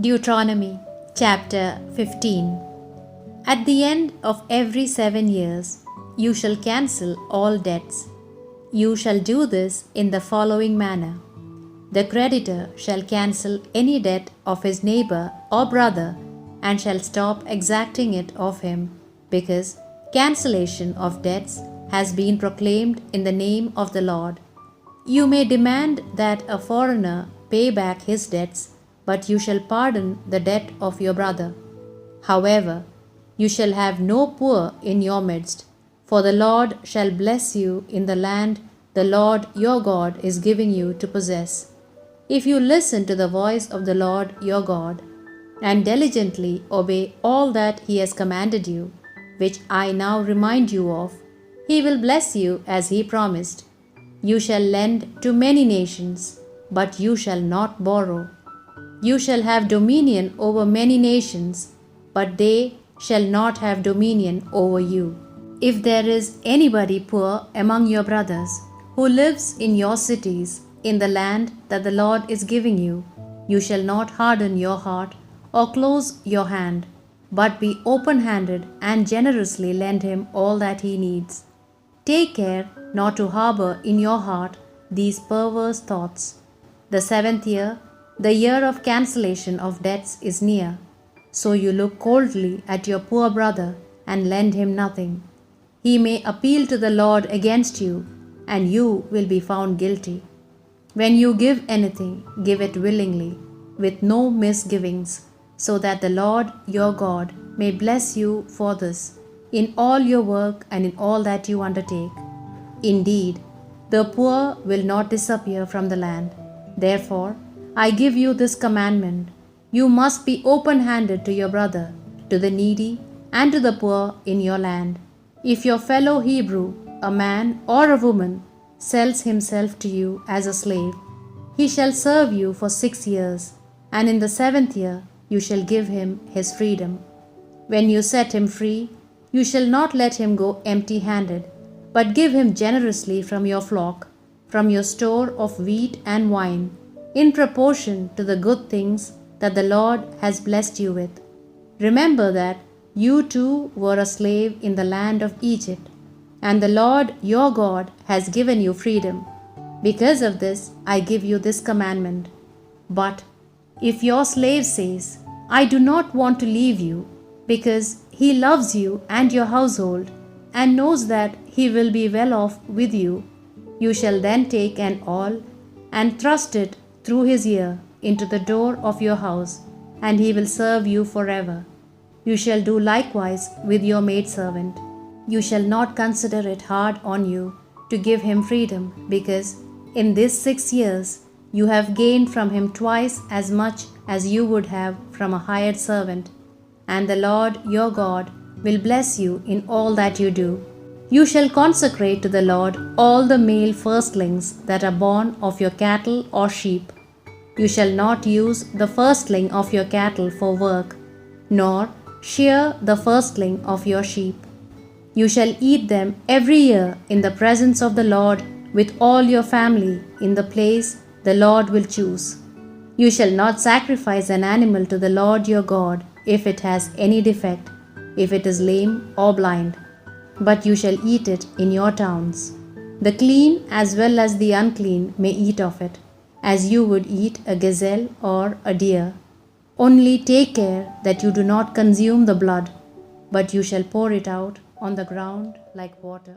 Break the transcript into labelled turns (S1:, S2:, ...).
S1: Deuteronomy chapter 15. At the end of every 7 years, you shall cancel all debts. You shall do this in the following manner. The creditor shall cancel any debt of his neighbor or brother and shall stop exacting it of him, because cancellation of debts has been proclaimed in the name of the Lord. You may demand that a foreigner pay back his debts, but you shall pardon the debt of your brother. However, you shall have no poor in your midst, for the Lord shall bless you in the land the Lord your God is giving you to possess. If you listen to the voice of the Lord your God, and diligently obey all that he has commanded you, which I now remind you of, he will bless you as he promised. You shall lend to many nations, but you shall not borrow. You shall have dominion over many nations, but they shall not have dominion over you. If there is anybody poor among your brothers, who lives in your cities, in the land that the Lord is giving you, you shall not harden your heart or close your hand, but be open-handed and generously lend him all that he needs. Take care not to harbor in your heart these perverse thoughts. The 7th year, the year of cancellation of debts, is near. So you look coldly at your poor brother and lend him nothing. He may appeal to the Lord against you, and you will be found guilty. When you give anything, give it willingly, with no misgivings, so that the Lord your God may bless you for this, in all your work and in all that you undertake. Indeed, the poor will not disappear from the land. Therefore, I give you this commandment. You must be open-handed to your brother, to the needy, and to the poor in your land. If your fellow Hebrew, a man or a woman, sells himself to you as a slave, he shall serve you for 6 years, and in the 7th year you shall give him his freedom. When you set him free, you shall not let him go empty-handed, but give him generously from your flock, from your store of wheat and wine, in proportion to the good things that the Lord has blessed you with. Remember that you too were a slave in the land of Egypt, and the Lord your God has given you freedom. Because of this, I give you this commandment. But if your slave says, I do not want to leave you, because he loves you and your household, and knows that he will be well off with you, you shall then take an awl and thrust it through his ear into the door of your house, and he will serve you forever. You shall do likewise with your maidservant. You shall not consider it hard on you to give him freedom, because in these 6 years you have gained from him twice as much as you would have from a hired servant, and the Lord your God will bless you in all that you do. You shall consecrate to the Lord all the male firstlings that are born of your cattle or sheep. You shall not use the firstling of your cattle for work, nor shear the firstling of your sheep. You shall eat them every year in the presence of the Lord with all your family in the place the Lord will choose. You shall not sacrifice an animal to the Lord your God if it has any defect, if it is lame or blind, but you shall eat it in your towns. The clean as well as the unclean may eat of it, as you would eat a gazelle or a deer. Only take care that you do not consume the blood, but you shall pour it out on the ground like water.